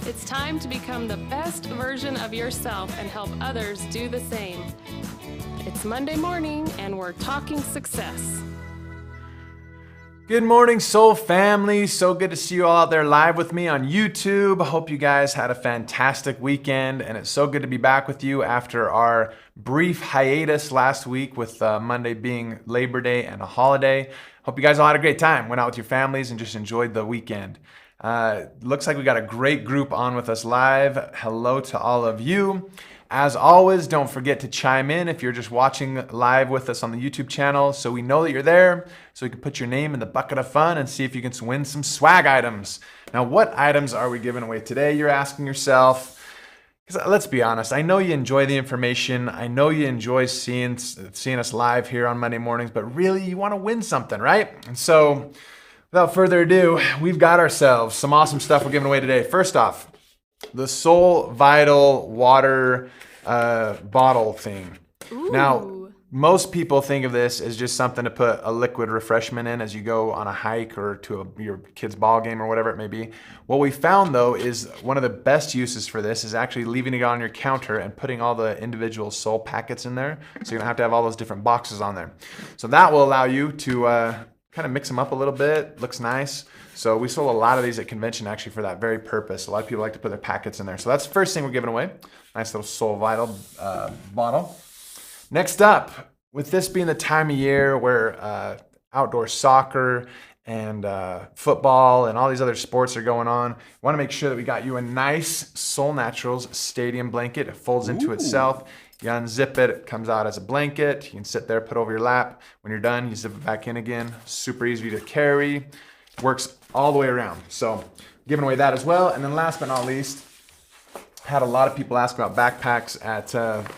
It's time to become the best version of yourself and help others do the same. It's Monday morning and we're talking success. Good morning, Soul family. So good to see you all out there live with me on YouTube. I hope you guys had a fantastic weekend, and it's so good to be back with you after our brief hiatus last week with Monday being Labor Day and a holiday. Hope you guys all had a great time, went out with your families, and just enjoyed the weekend. Looks like we got a great group on with us live. Hello to all of you. As always, don't forget to chime in if you're just watching live with us on the YouTube channel so we know that you're there, so we can put your name in the bucket of fun and see if you can win some swag items. Now, what items are we giving away today, you're asking yourself? Because let's be honest, I know you enjoy the information. I know you enjoy seeing us live here on Monday mornings, but really you want to win something, right? And so without further ado, we've got ourselves some awesome stuff we're giving away today. First off, the Soul Vital water bottle thing. Ooh. Now, most people think of this as just something to put a liquid refreshment in as you go on a hike or to your kid's ball game or whatever it may be. What we found though is one of the best uses for this is actually leaving it on your counter and putting all the individual Soul packets in there. So you don't have to have all those different boxes on there. So that will allow you to kind of mix them up a little bit. Looks nice. So we sold a lot of these at convention actually for that very purpose. A lot of people like to put their packets in there. So that's the first thing we're giving away. Nice little Soul Vital bottle. Next up, with this being the time of year where outdoor soccer and football and all these other sports are going on, we want to make sure that we got you a nice Soul Naturals stadium blanket. It folds into itself. You unzip it, it comes out as a blanket. You can sit there, put it over your lap. When you're done, you zip it back in again. Super easy to carry. Works all the way around. So giving away that as well. And then last but not least, had a lot of people ask about backpacks at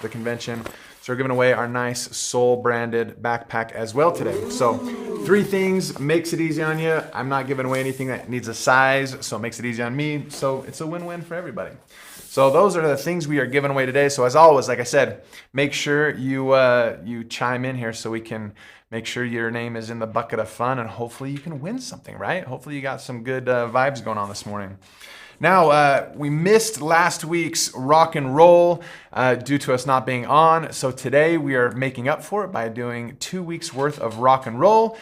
the convention. So we're giving away our nice Soul branded backpack as well today. So 3 things, makes it easy on you. I'm not giving away anything that needs a size, so it makes it easy on me. So it's a win-win for everybody. So those are the things we are giving away today. So as always, like I said, make sure you chime in here so we can make sure your name is in the bucket of fun and hopefully you can win something, right? Hopefully you got some good vibes going on this morning. Now, we missed last week's rock and roll due to us not being on. So today we are making up for it by doing 2 weeks worth of rock and roll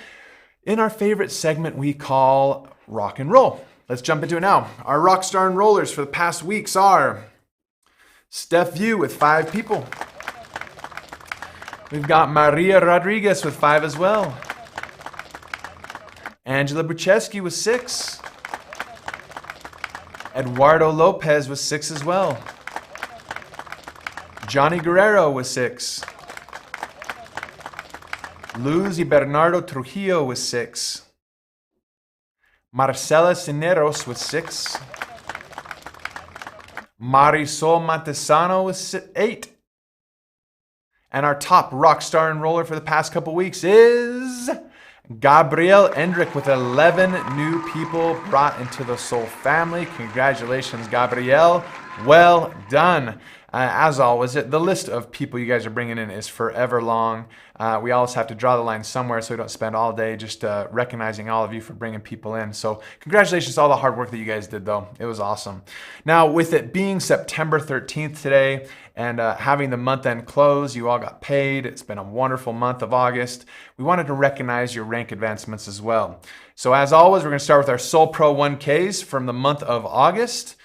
in our favorite segment we call rock and roll. Let's jump into it now. Our rock star and rollers for the past weeks are Steph Vieau with 5 people. We've got Maria Rodriguez with 5 as well. Angela Bruszewski with 6. Eduardo Lopez with 6 as well. Johnny Guerrero with 6. Luz y Bernardo Trujillo with 6. Marcela Cisneros with 6. Marisol Montesano with 8. And our top rock star and roller for the past couple weeks is Gabriel Endrek with 11 new people brought into the Soul family. Congratulations, Gabriel. Well done. As always, the list of people you guys are bringing in is forever long. We always have to draw the line somewhere so we don't spend all day just recognizing all of you for bringing people in. So congratulations to all the hard work that you guys did, though. It was awesome. Now, with it being September 13th today and having the month end close, you all got paid. It's been a wonderful month of August. We wanted to recognize your rank advancements as well. So as always, we're going to start with our Soul Pro 1Ks from the month of August.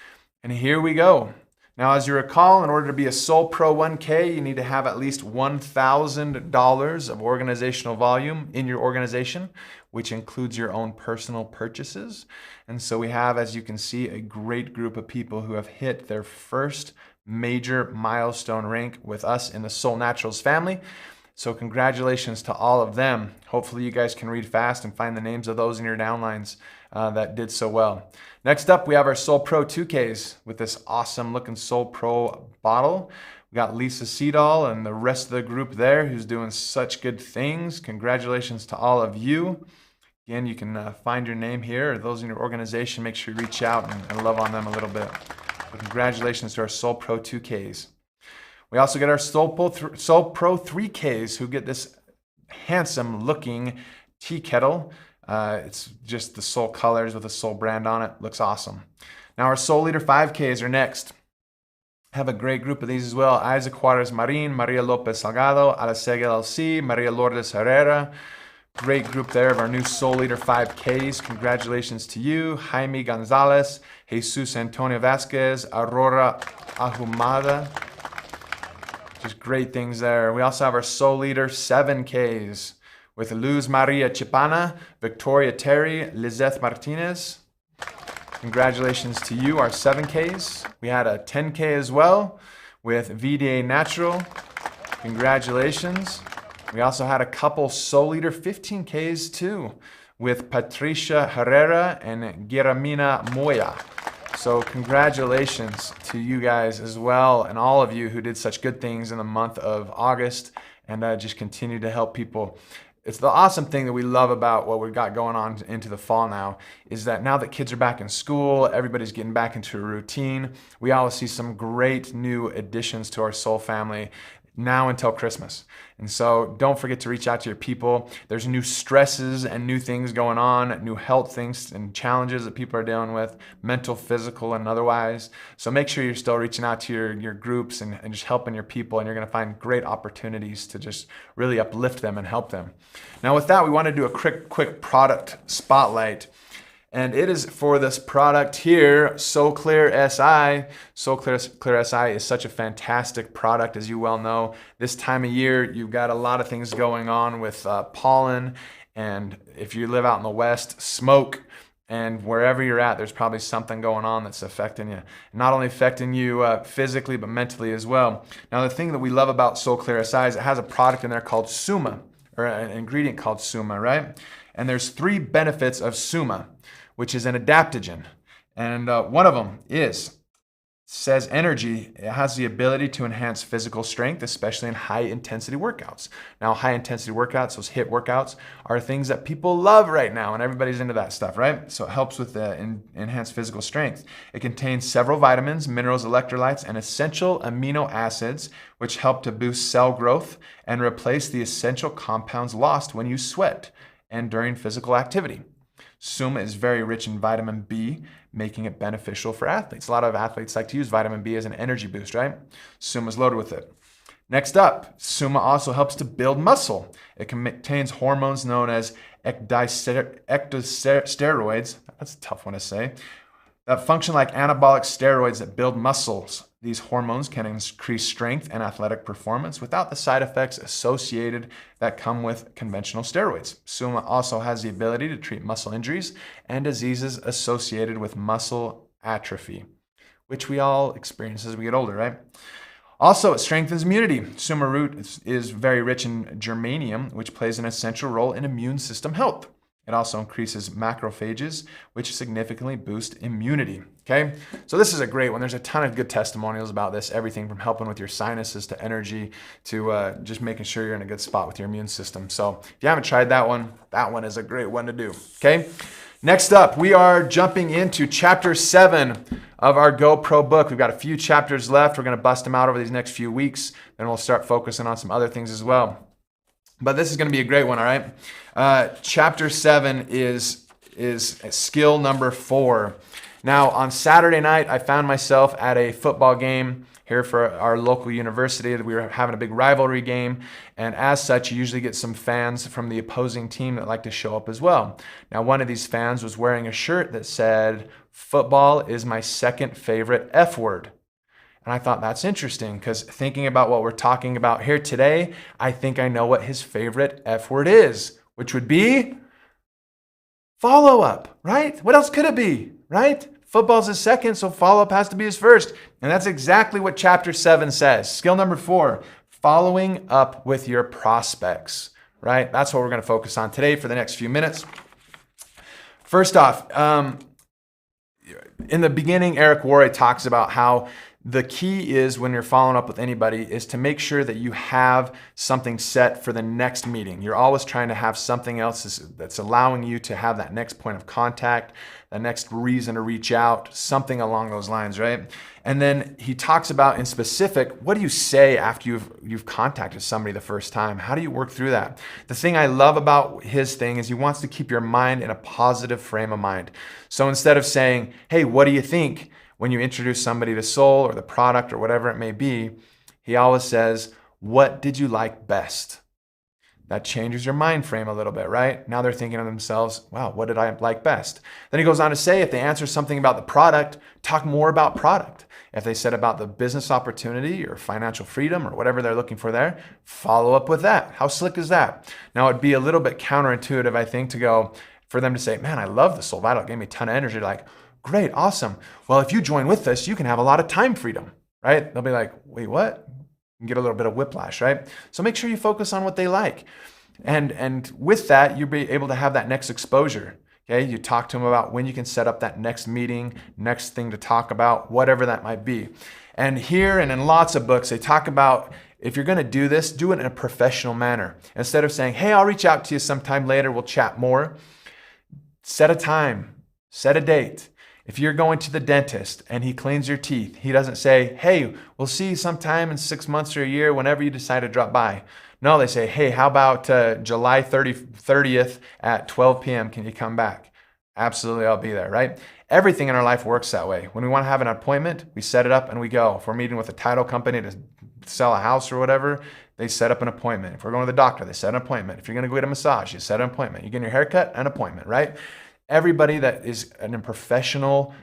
And here we go. Now, as you recall, in order to be a Soul Pro 1K, you need to have at least $1,000 of organizational volume in your organization, which includes your own personal purchases. And so we have, as you can see, a great group of people who have hit their first major milestone rank with us in the Soul Naturals family. So congratulations to all of them. Hopefully you guys can read fast and find the names of those in your downlines that did so well. Next up, we have our Soul Pro 2Ks with this awesome looking Soul Pro bottle. We got Lisa Seedall and the rest of the group there who's doing such good things. Congratulations to all of you. Again, you can find your name here or those in your organization. Make sure you reach out and love on them a little bit. So congratulations to our Soul Pro 2Ks. We also get our Soul Pro 3Ks who get this handsome looking tea kettle. It's just the Soul colors with the Soul brand on it. Looks awesome. Now our Soul Leader 5Ks are next. Have a great group of these as well. Isaac Juarez Marin, Maria Lopez Salgado, Alasega LC, Maria Lourdes Herrera. Great group there of our new Soul Leader 5Ks. Congratulations to you. Jaime Gonzalez, Jesus Antonio Vasquez, Aurora Ahumada. Just great things there. We also have our Soul Leader 7Ks with Luz Maria Chipana, Victoria Terry, Lizeth Martinez. Congratulations to you, our 7Ks. We had a 10K as well with VDA Natural. Congratulations. We also had a couple Soul Leader 15Ks too with Patricia Herrera and Gueramina Moya. So congratulations to you guys as well, and all of you who did such good things in the month of August and just continue to help people. It's the awesome thing that we love about what we've got going on into the fall now is that now that kids are back in school, everybody's getting back into a routine. We always see some great new additions to our soul family now until Christmas. And so don't forget to reach out to your people. There's new stresses and new things going on, new health things and challenges that people are dealing with, mental, physical, and otherwise. So make sure you're still reaching out to your groups and just helping your people, and you're gonna find great opportunities to just really uplift them and help them. Now with that, we wanna do a quick product spotlight. And it is for this product here, So Clear SI. So Clear SI is such a fantastic product, as you well know. This time of year, you've got a lot of things going on with pollen, and if you live out in the West, smoke, and wherever you're at, there's probably something going on that's affecting you. Not only affecting you physically, but mentally as well. Now, the thing that we love about So Clear SI is it has a product in there called Suma, or an ingredient called Suma, right? And there's 3 benefits of Suma, which is an adaptogen. And one of them says energy. It has the ability to enhance physical strength, especially in high intensity workouts. Now, high intensity workouts, those HIIT workouts, are things that people love right now, and everybody's into that stuff, right? So it helps with enhanced physical strength. It contains several vitamins, minerals, electrolytes, and essential amino acids, which help to boost cell growth and replace the essential compounds lost when you sweat and during physical activity. Suma is very rich in vitamin B, making it beneficial for athletes. A lot of athletes like to use vitamin B as an energy boost, right? Suma is loaded with it. Next up, Suma also helps to build muscle. It contains hormones known as ectosteroids, that's a tough one to say, that function like anabolic steroids that build muscles. These hormones can increase strength and athletic performance without the side effects associated that come with conventional steroids. Suma also has the ability to treat muscle injuries and diseases associated with muscle atrophy, which we all experience as we get older, right? Also, it strengthens immunity. Suma root is very rich in germanium, which plays an essential role in immune system health. It also increases macrophages, which significantly boost immunity, okay? So this is a great one. There's a ton of good testimonials about this, everything from helping with your sinuses to energy to just making sure you're in a good spot with your immune system. So if you haven't tried that one is a great one to do, okay? Next up, we are jumping into chapter 7 of our Go Pro book. We've got a few chapters left. We're gonna bust them out over these next few weeks. Then we'll start focusing on some other things as well. But this is going to be a great one, all right? Chapter 7 is skill number 4. Now, on Saturday night, I found myself at a football game here for our local university. We were having a big rivalry game, and as such, you usually get some fans from the opposing team that like to show up as well. Now, one of these fans was wearing a shirt that said, "Football is my second favorite F word." And I thought that's interesting because thinking about what we're talking about here today, I think I know what his favorite F word is, which would be follow-up, right? What else could it be, right? Football's his second, so follow-up has to be his first. And that's exactly what chapter 7 says. Skill number 4, following up with your prospects, right? That's what we're going to focus on today for the next few minutes. First off, in the beginning, Eric Worre talks about how the key is when you're following up with anybody is to make sure that you have something set for the next meeting. You're always trying to have something else that's allowing you to have that next point of contact, the next reason to reach out, something along those lines, right? And then he talks about in specific, what do you say after you've contacted somebody the first time? How do you work through that? The thing I love about his thing is he wants to keep your mind in a positive frame of mind. So instead of saying, hey, what do you think? When you introduce somebody to Soul or the product or whatever it may be, he always says, what did you like best? That changes your mind frame a little bit, right? Now they're thinking to themselves, wow, what did I like best? Then he goes on to say, if they answer something about the product, talk more about product. If they said about the business opportunity or financial freedom or whatever they're looking for there, follow up with that. How slick is that? Now it'd be a little bit counterintuitive, I think, to go for them to say, man, I love the Soul Vital. It gave me a ton of energy. Like, great, awesome. Well, if you join with us, you can have a lot of time freedom, right? They'll be like, wait, what? You get a little bit of whiplash, right? So make sure you focus on what they like. And with that, you'll be able to have that next exposure. Okay, you talk to them about when you can set up that next meeting, next thing to talk about, whatever that might be. And here and in lots of books, they talk about if you're going to do this, do it in a professional manner. Instead of saying, hey, I'll reach out to you sometime later, we'll chat more. Set a time, set a date. If you're going to the dentist and he cleans your teeth, he doesn't say, hey, we'll see you sometime in 6 months or a year whenever you decide to drop by. No, they say, hey, how about July 30th at 12 p.m. Can you come back? Absolutely, I'll be there, right? Everything in our life works that way. When we want to have an appointment, we set it up and we go. If we're meeting with a title company to sell a house or whatever, they set up an appointment. If we're going to the doctor, they set an appointment. If you're going to go get a massage, you set an appointment. You get your haircut, an appointment, right? Everybody that is in a professional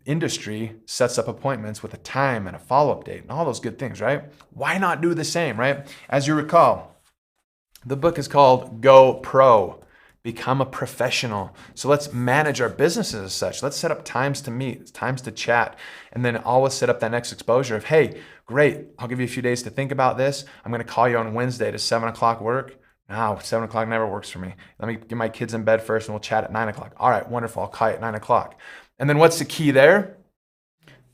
industry sets up appointments with a time and a follow-up date and all those good things, right? Why not do the same, right? As you recall, the book is called Go Pro, Become a Professional. So let's manage our businesses as such. Let's set up times to meet, times to chat, and then always set up that next exposure of, hey, great, I'll give you a few days to think about this. I'm going to call you on Wednesday. Does 7 o'clock work? No, 7 o'clock never works for me. Let me get my kids in bed first and we'll chat at 9 o'clock. All right, wonderful. I'll call you at 9 o'clock. And then what's the key there?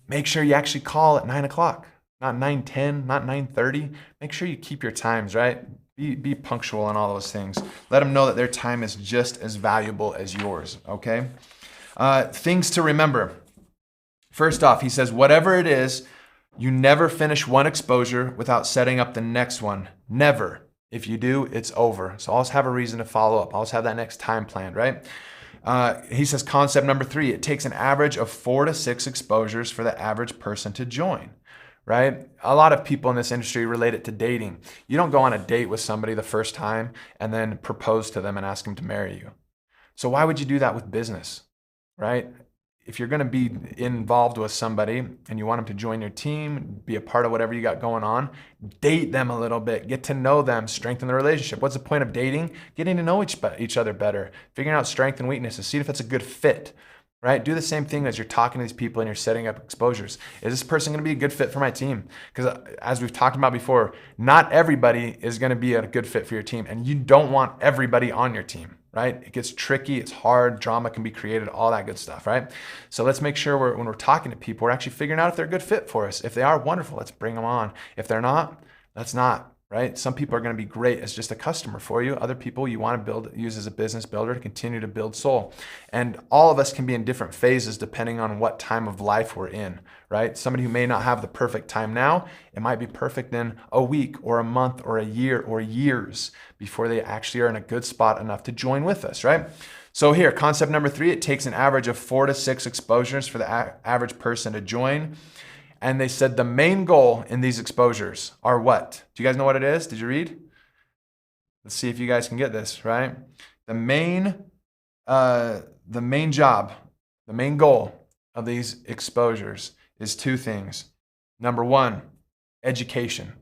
Make sure you actually call at 9 o'clock, not 9:10, not 9:30. Make sure you keep your times, right? Be punctual on all those things. Let them know that their time is just as valuable as yours, okay? Things to remember. First off, he says, whatever it is, you never finish one exposure without setting up the next one. Never. If you do, it's over. So always have a reason to follow up. Always have that next time planned, right? He says concept number 3, it takes an average of 4 to 6 exposures for the average person to join, right? A lot of people in this industry relate it to dating. You don't go on a date with somebody the first time and then propose to them and ask them to marry you. So why would you do that with business, right? If you're going to be involved with somebody and you want them to join your team, be a part of whatever you got going on, date them a little bit, get to know them, strengthen the relationship. What's the point of dating? Getting to know each other better, figuring out strengths and weaknesses, see if it's a good fit, right? Do the same thing as you're talking to these people and you're setting up exposures. Is this person going to be a good fit for my team? Because as we've talked about before, not everybody is going to be a good fit for your team, and you don't want everybody on your team. Right? It gets tricky, it's hard, drama can be created, all that good stuff, right? So let's make sure when we're talking to people, we're actually figuring out if they're a good fit for us. If they are, wonderful, let's bring them on. If they're not, let's not, right? Some people are going to be great as just a customer for you. Other people you want to use as a business builder to continue to build soul. And all of us can be in different phases depending on what time of life we're in, right? Somebody who may not have the perfect time now, it might be perfect in a week or a month or a year or years before they actually are in a good spot enough to join with us, right? So here, concept number 3, it takes an average of 4 to 6 exposures for the average person to join. And they said the main goal in these exposures are what? Do you guys know what it is? Did you read? Let's see if you guys can get this, right? The main job, the main goal of these exposures is 2 things. Number 1, education.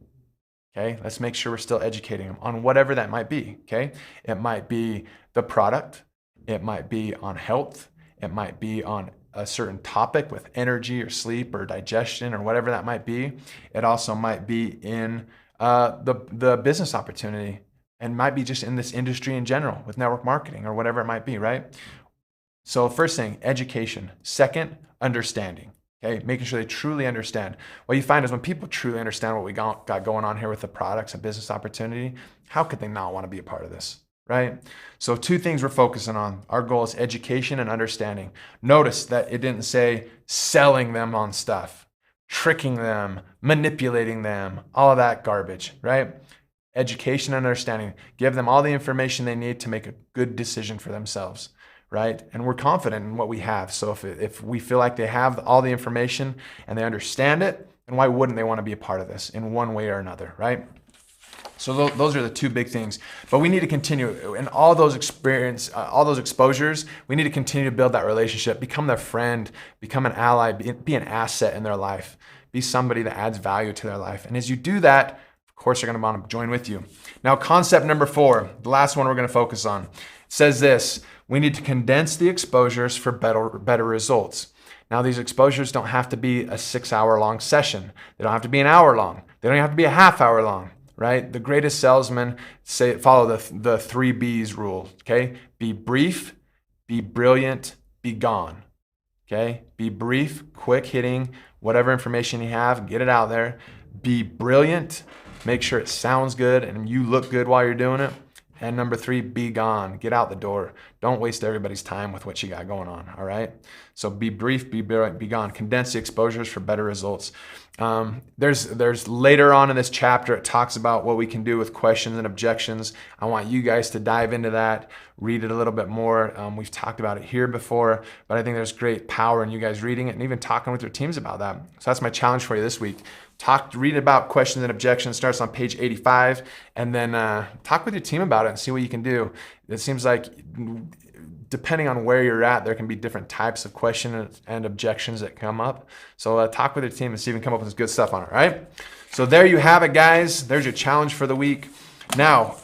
Okay, let's make sure we're still educating them on whatever that might be, okay? It might be the product, it might be on health, it might be on a certain topic with energy or sleep or digestion or whatever that might be. It also might be in the business opportunity, and might be just in this industry in general with network marketing or whatever it might be, right? So first thing, education. Second, understanding. Okay, making sure they truly understand. What you find is when people truly understand what we got going on here with the products and business opportunity, how could they not want to be a part of this, right? So 2 things we're focusing on. Our goal is education and understanding. Notice that it didn't say selling them on stuff, tricking them, manipulating them, all of that garbage, right? Education and understanding. Give them all the information they need to make a good decision for themselves, right? And we're confident in what we have. So if we feel like they have all the information and they understand it, then why wouldn't they want to be a part of this in one way or another, right? So those are the 2 big things. But we need to continue in all those all those exposures. We need to continue to build that relationship, become their friend, become an ally, be an asset in their life, be somebody that adds value to their life. And as you do that, of course, they're going to want to join with you. Now, concept number 4, the last one we're going to focus on, it says this: we need to condense the exposures for better results. Now, these exposures don't have to be a 6-hour long session. They don't have to be an hour long. They don't have to be a half hour long, right? The greatest salesmen follow the 3 B's rule, okay? Be brief, be brilliant, be gone, okay? Be brief, quick hitting, whatever information you have, get it out there. Be brilliant, make sure it sounds good and you look good while you're doing it. And number 3, be gone. Get out the door. Don't waste everybody's time with what you got going on, all right? So be brief, be gone. Condense the exposures for better results. There's later on in this chapter, it talks about what we can do with questions and objections. I want you guys to dive into that, read it a little bit more. We've talked about it here before, but I think there's great power in you guys reading it and even talking with your teams about that. So that's my challenge for you this week. Read about questions and objections, starts on page 85, and then talk with your team about it and see what you can do. It seems like depending on where you're at, there can be different types of questions and objections that come up. So talk with your team and see if you can come up with some good stuff on it, right? So there you have it, guys. There's your challenge for the week. Now,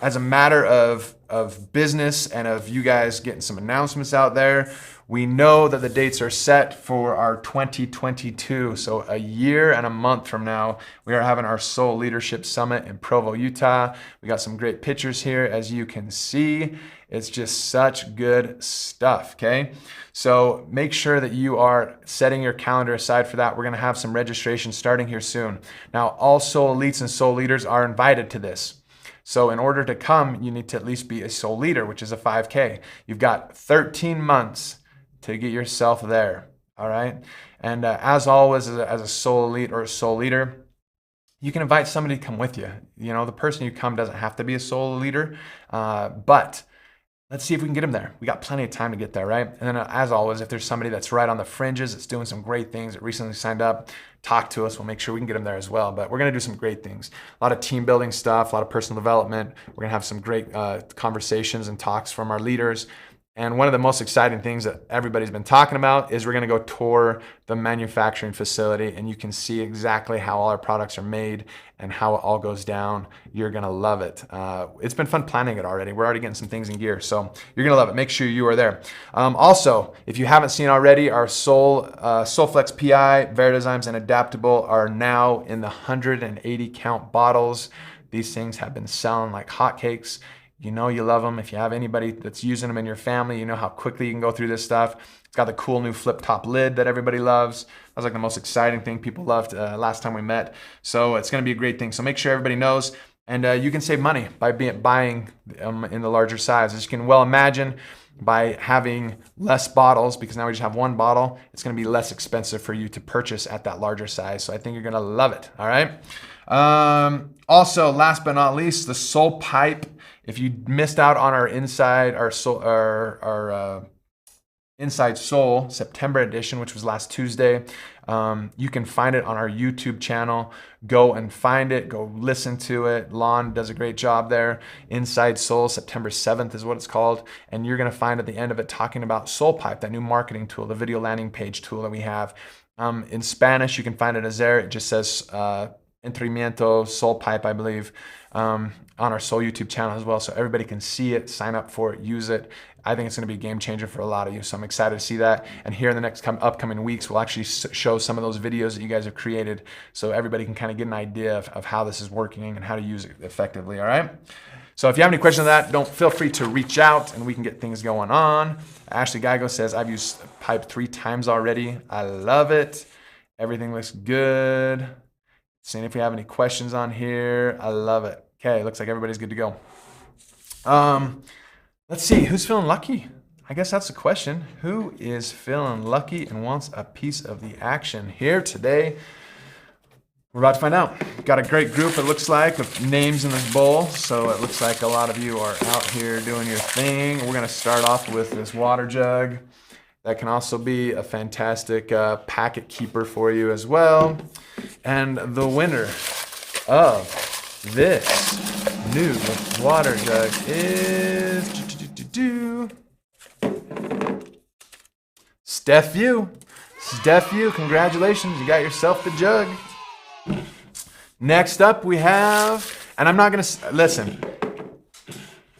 as a matter of business and of you guys getting some announcements out there, we know that the dates are set for our 2022. So a year and a month from now, we are having our Soul Leadership Summit in Provo, Utah. We got some great pictures here, as you can see. It's just such good stuff, okay? So make sure that you are setting your calendar aside for that. We're gonna have some registration starting here soon. Now, all Soul Elites and Soul Leaders are invited to this. So in order to come, you need to at least be a Soul Leader, which is a 5K. You've got 13 months to get yourself there, all right? And as always, as a Soul Elite or a Soul Leader, you can invite somebody to come with you. You know, the person you come doesn't have to be a Soul Leader, but let's see if we can get them there. We got plenty of time to get there, right? And then as always, if there's somebody that's right on the fringes, that's doing some great things, that recently signed up, talk to us. We'll make sure we can get them there as well. But we're gonna do some great things. A lot of team building stuff, a lot of personal development. We're gonna have some great conversations and talks from our leaders. And one of the most exciting things that everybody's been talking about is we're gonna go tour the manufacturing facility and you can see exactly how all our products are made and how it all goes down. You're gonna love it. It's been fun planning it already. We're already getting some things in gear, so you're gonna love it. Make sure you are there. Also, if you haven't seen already, our SoulFlex PI, Verityzymes, and Adaptable are now in the 180 count bottles. These things have been selling like hotcakes. You know you love them. If you have anybody that's using them in your family, you know how quickly you can go through this stuff. It's got the cool new flip top lid that everybody loves. That was like the most exciting thing people loved last time we met. So it's gonna be a great thing. So make sure everybody knows. And you can save money by buying in the larger size. As you can well imagine, by having less bottles, because now we just have one bottle, it's gonna be less expensive for you to purchase at that larger size. So I think you're gonna love it, all right? Also, last but not least, the Soul Pipe. If you missed out on our Inside Soul September edition, which was last Tuesday, you can find it on our YouTube channel. Go and find it. Go listen to it. Lon does a great job there. Inside Soul September 7th is what it's called. And you're going to find at the end of it talking about Soul Pipe, that new marketing tool, the video landing page tool that we have. In Spanish, you can find it as there. It just says Entremiento Soul Pipe, I believe, on our Soul YouTube channel as well, so everybody can see it, sign up for it, use it. I think it's going to be a game changer for a lot of you, so I'm excited to see that. And here in the next upcoming weeks, we'll actually show some of those videos that you guys have created, so everybody can kind of get an idea of how this is working and how to use it effectively, all right? So if you have any questions on that, don't feel free to reach out and we can get things going on. Ashley Geigo says, I've used pipe 3 times already. I love it. Everything looks good. Seeing if we have any questions on here. I love it. Okay, looks like everybody's good to go. Let's see, who's feeling lucky? I guess that's the question. Who is feeling lucky and wants a piece of the action here today? We're about to find out. Got a great group, it looks like, of names in this bowl. So it looks like a lot of you are out here doing your thing. We're going to start off with this water jug. That can also be a fantastic packet keeper for you as well. And the winner of this new water jug is Steph View. Steph View, congratulations, you got yourself the jug. Next up we have, and I'm not gonna listen.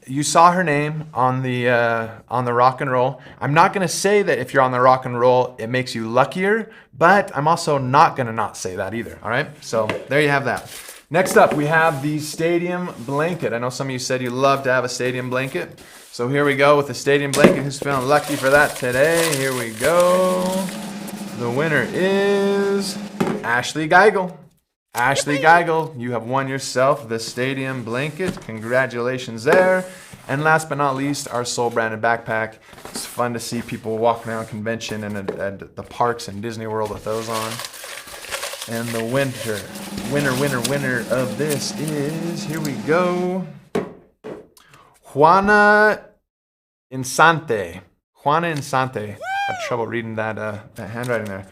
You saw her name on the rock and roll. I'm not gonna say that if you're on the rock and roll, it makes you luckier, but I'm also not gonna not say that either. All right, so there you have that. Next up, we have the stadium blanket. I know some of you said you love to have a stadium blanket. So here we go with the stadium blanket. Who's feeling lucky for that today? Here we go. The winner is Ashley Geigel. Ashley Geigel, you have won yourself the stadium blanket. Congratulations there. And last but not least, our Soul branded backpack. It's fun to see people walking around convention and at the parks and Disney World with those on. And the winner of this is, here we go, Juana Insante. Juana Insante. I had trouble reading that handwriting there.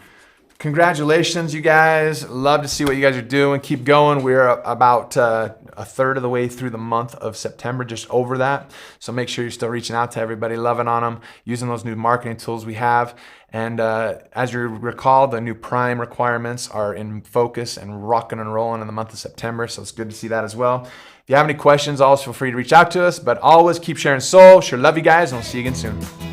Congratulations, you guys. Love to see what you guys are doing. Keep going. We're about a third of the way through the month of September, just over that. So make sure you're still reaching out to everybody, loving on them, using those new marketing tools we have. And as you recall, the new Prime requirements are in focus and rocking and rolling in the month of September. So it's good to see that as well. If you have any questions, always feel free to reach out to us. But always keep sharing soul. Sure love you guys, and we'll see you again soon.